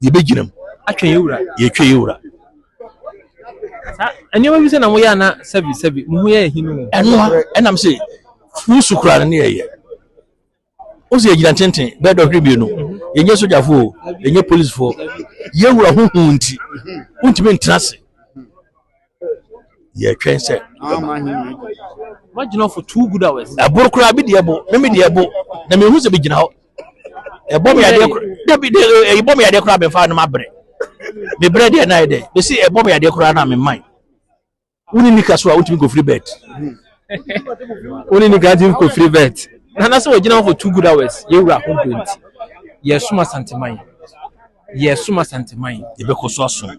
ye beginam atwen yewura ye twe yewura enyo bi se na mo ya na sebi mo hu ye hinu eno enam se fu sukura ne ye o se yegina tenten be do hwe bi no ye nye sojafo ye nye police fo yewura huhu nti untime ntrase ye twen se imagine for 2 good hours abor kura bi de bo me de bo na me hu se be gina ho e bom ya de bi de e bom ya de kura be fa no mabre me bread e na de be see e bom ya de kura na me man uni nika so a untime go free bet only ni garden ko free bet na so we gina for 2 good hours yewura ho 20 ye suma santeman ye be ko so asom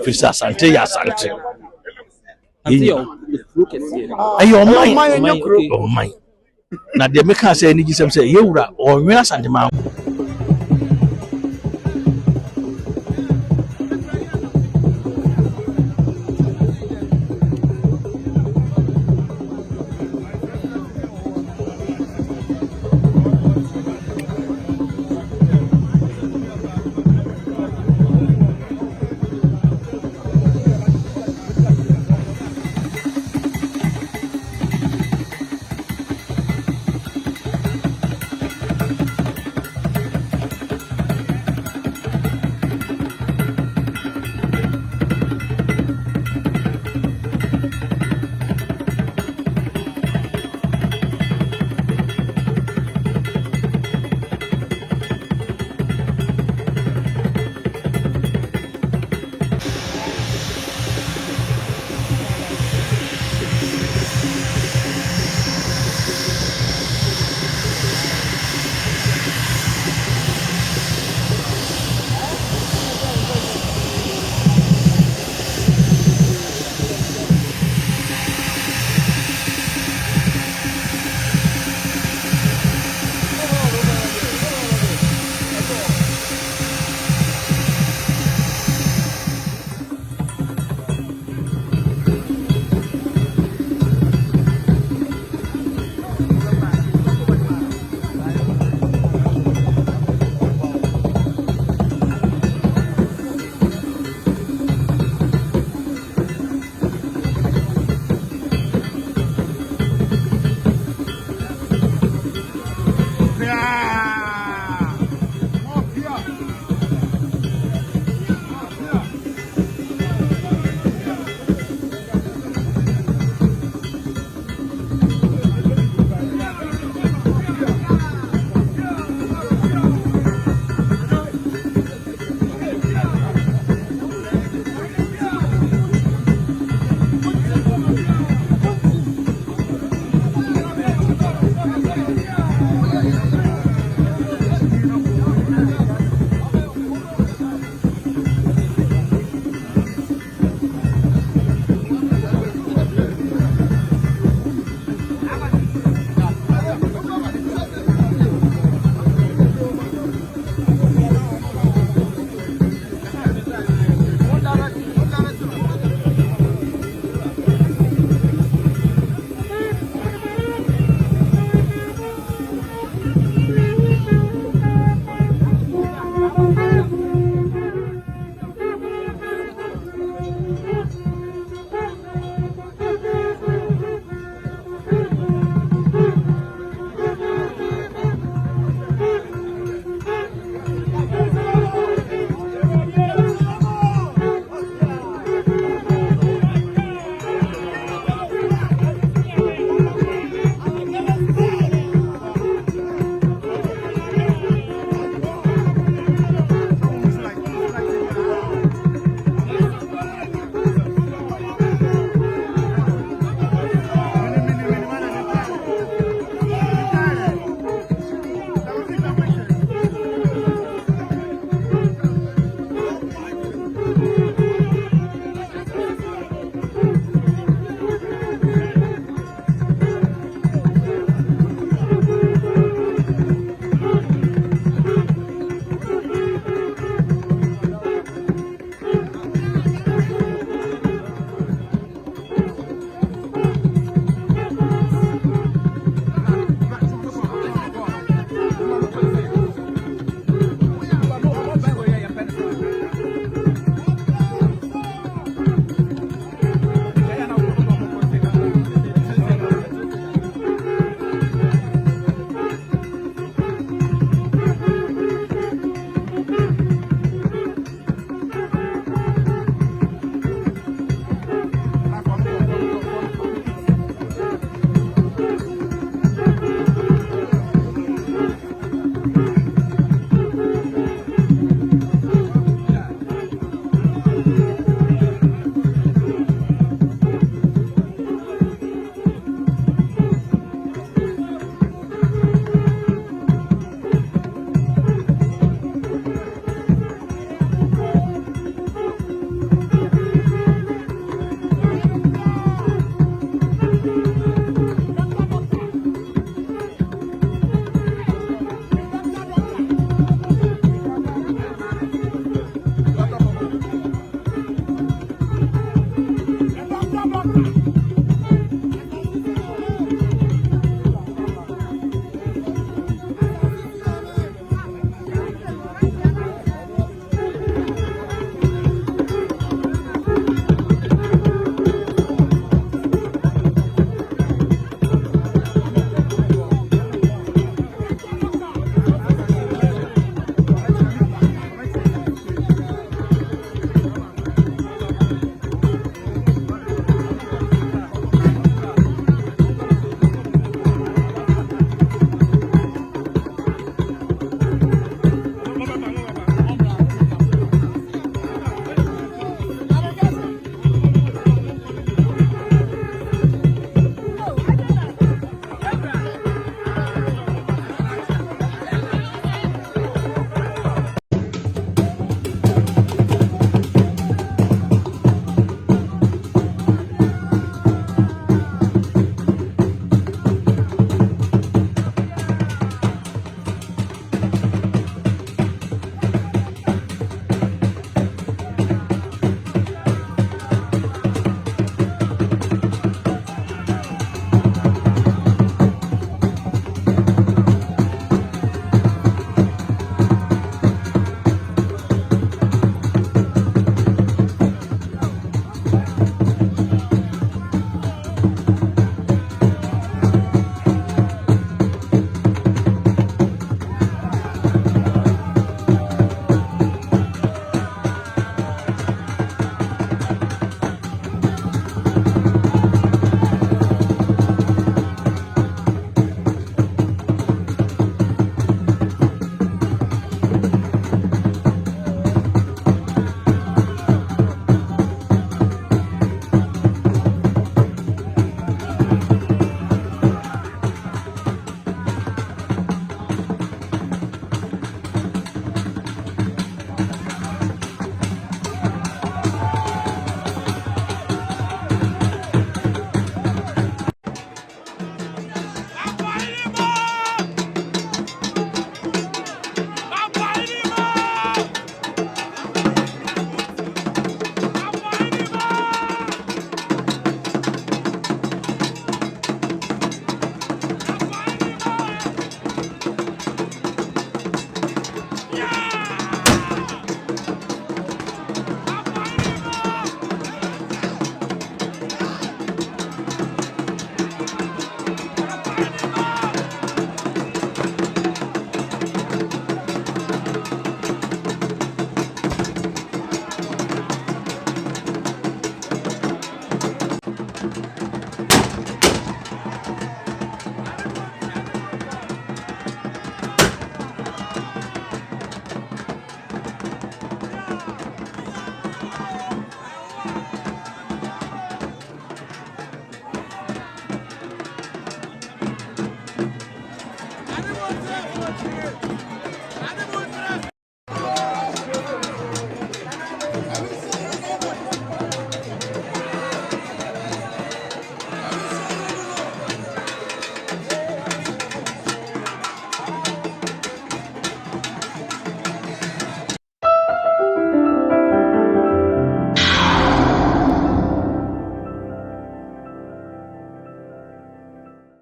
firisa sante ya sante ayo ayo my na de me ka say ni gisem say yewura o nwena santeman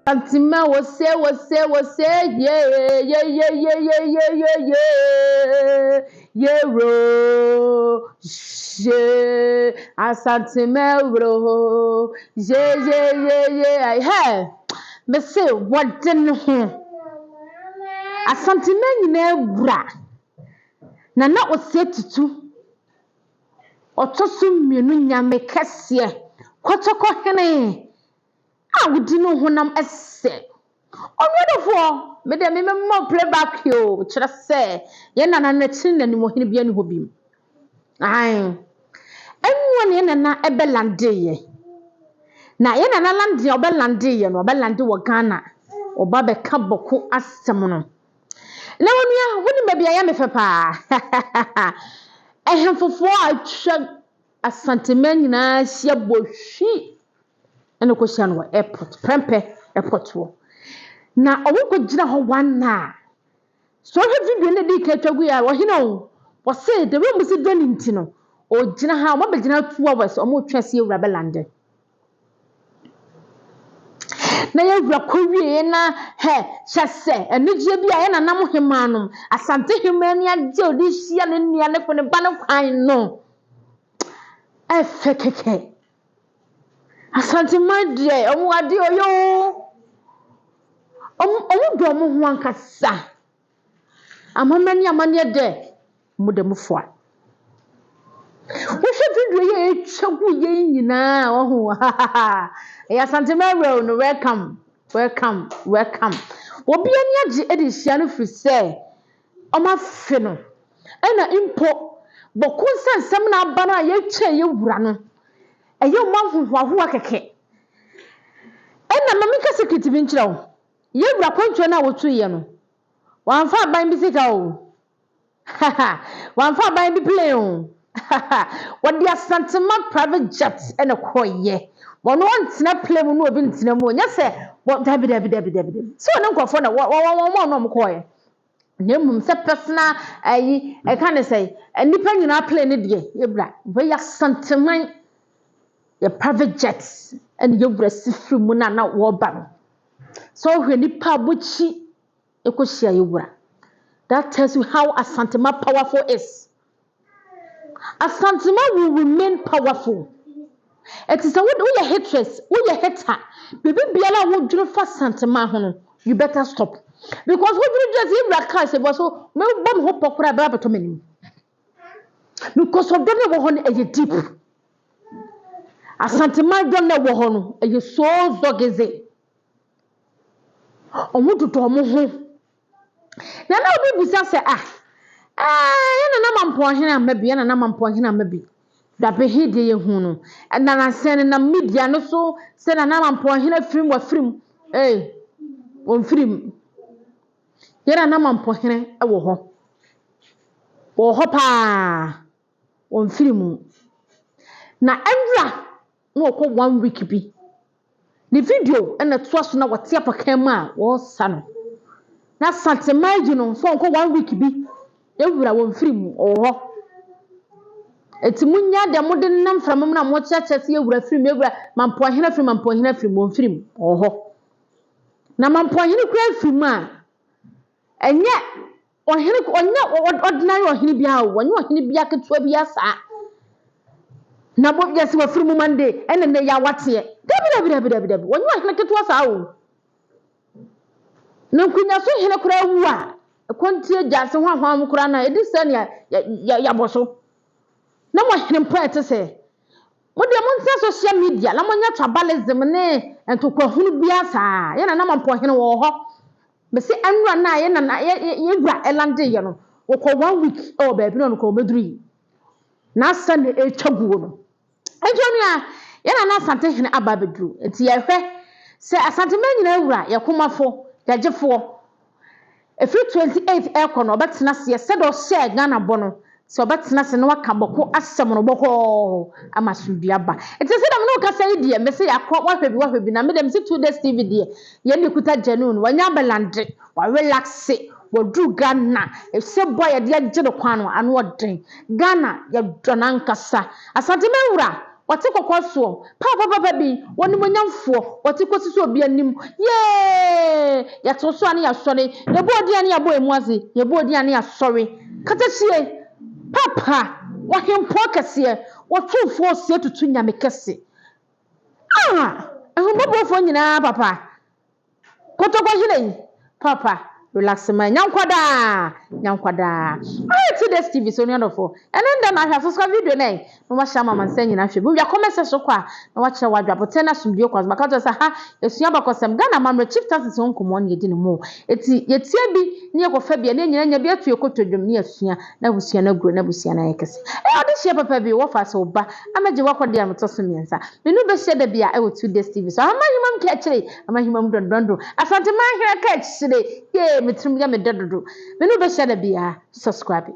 Fatima was say, yeah, ro, she, Asantima, ro, yeah, I have. Me say, what didn't him? Asantima, you know, bra. Nana was said to two. Or to some mununya make us here. Quatoko hene. I would know when I'm a say. Oh, wonderful. Madame, more playback you, just say. Yana and the chin and more Hibbian hobby. Aye. Anyone in an Ebelande. Na yana na landi Obelande, and Obelande wa Ghana, or Baba Cabocco as someone. No, when maybe I am a papa. I have for 4 I check a santimena, she a bullshit. And a question wa airport, Prempe, airport. Na owo ko gina ho wana so he video na di ketwagu ya wo hino wo say the room is done nti no o gina ha mo be gina 2 hours o mo twase ewura belande na ya wura ko wie na he chese enije bia ye na nam hemanom asante hemani age odi hia ne nua ne ko ne ba ne kwan no efekeke asante madre o mo ade oyo omu do mo ho ankasa amamani amane de mo de mo foa wo hwe video ye etwagu ye nyina wo ho ya santemero no welcome obi ani age edi hia no firi se o ma fe no ena impo bokun sansam na aba na ye twa ye wura no eye o ma hohoaho akeke ena mamika security bi nkyerɛ ye wura kwantu na wotu ye no wan fa ban bi sika o wan fa ban bi play o what the Santema private jet and a koye one tina play mu no obi ntina mu nya se what dabi so no nkofo na one no mkoye na mum se personal ayi I can say nipa nyina play ne de ye bra we ya Santema your private jets and you bra sifri mu na wo ba no so hwe nipa bochi ekohia ye wura. That tells you how Asantema powerful is. Asantema will remain powerful. It is a what your hatred, what your hater. Baby Biala won't do for Asantema. You better stop. Because what you just in black car say, so no bomb hope or crab to many. Because of them were a deep. Asantema don't know what a so dog is it. I want to tell me. Na obi busa se yana na mampo hena mabi yana na mampo hena mabi da be hede ye hu no na na sen na media no so se na mampo hena film wa film on film yana na mampo hena wo ho pa on film na enra no ko 1 week bi ni video na to so na wote apakan ma wo sa no na Santema you know so nko 1 week bi ewura won film oho etimunya de mode nam framam na mo cheche se ewura film ewura mampo ahena film won film oho na mampo ahena kura film a enye ɔhene ɔnyɛ ordinary ɔhene bia o ɔnyɛ ɔhene bia ketewa bia saa na bo yɛsi wafiri mu mande ɛna ne ya wateɛ dabi ɔnyɛ ɔhene ketewa saa o na nkunya so hene kora wu a ɛkɔntie gyase ho ahwam kora na ɛdi sɛ ne ya bɔ so na mo hene mpo ɛte sɛ mo de mo ntia social media na mo nya tribalism ne ntokɔhunu bia saa yɛna na mpo hene wɔ hɔ bɛsi anura na yɛna na yɛwura ɛlande yɛ no wɔkɔ 1 week ɛwɔ baabi no kɔ meduri na asa ne ɛtwa guo no ɛdwonua yɛna na asante hene aba beduru enti yɛhwɛ sɛ asante ma nyina wura yɛkomafo yɛgyefoɔ efiri 28 ɛkɔ no ɔbɛtena se sɛ dɔ hyɛ Ghana bɔ no sɛ ɔbɛtena se no waka bɔko asɛm no bɔkɔ ama sundua ba enti sɛ dɛm no kasa yi deɛ mɛsɛ yakɔ wahwɛ bi na medem si 2 days TV deɛ yɛne kuta genuine wanya belande wa relax wɔduru Ghana ɛsɛ boy yɛde agye no kwan no ano ɔden Ghana yɛdɔna nkasa asante mewura wɔte kɔkɔ so papa bi wɔne monyamfoɔ wɔte kɔsi so obi anim yɛto so ane yɛsɔre yɛbɔ odi ane yɛbɔ emu ase yɛbɔ odi ane yɛsɔre katachie papa wɔhempo kɛseɛ wɔtofo sie tutu nyame kɛse ehumɔbɔfo nyinaa papa kotokɔ hene papa relax my nyankwada today's TV so nyandofo ene na ahwa so video na no wa sha mama nsa nyina hwe bi ya comment so kwa na wa kire wadwa bote na sumdie kwa maka to say ha esua bakosem Ghana mamre chief taxes on komo ne yedi ne mo eti yetie bi ne yekofa bia ne nyina nya bi atu ekotodwom ne asua na busua na gro na busua na yekese odi hye papa bi wo fa so ba amaje wakode am to so miensa menu be hye da bia e wo today's TV so amahimam ka kire amahimam dondondo asante man hira ka kire ye metrum ya medododo menu be hye da bia subscribe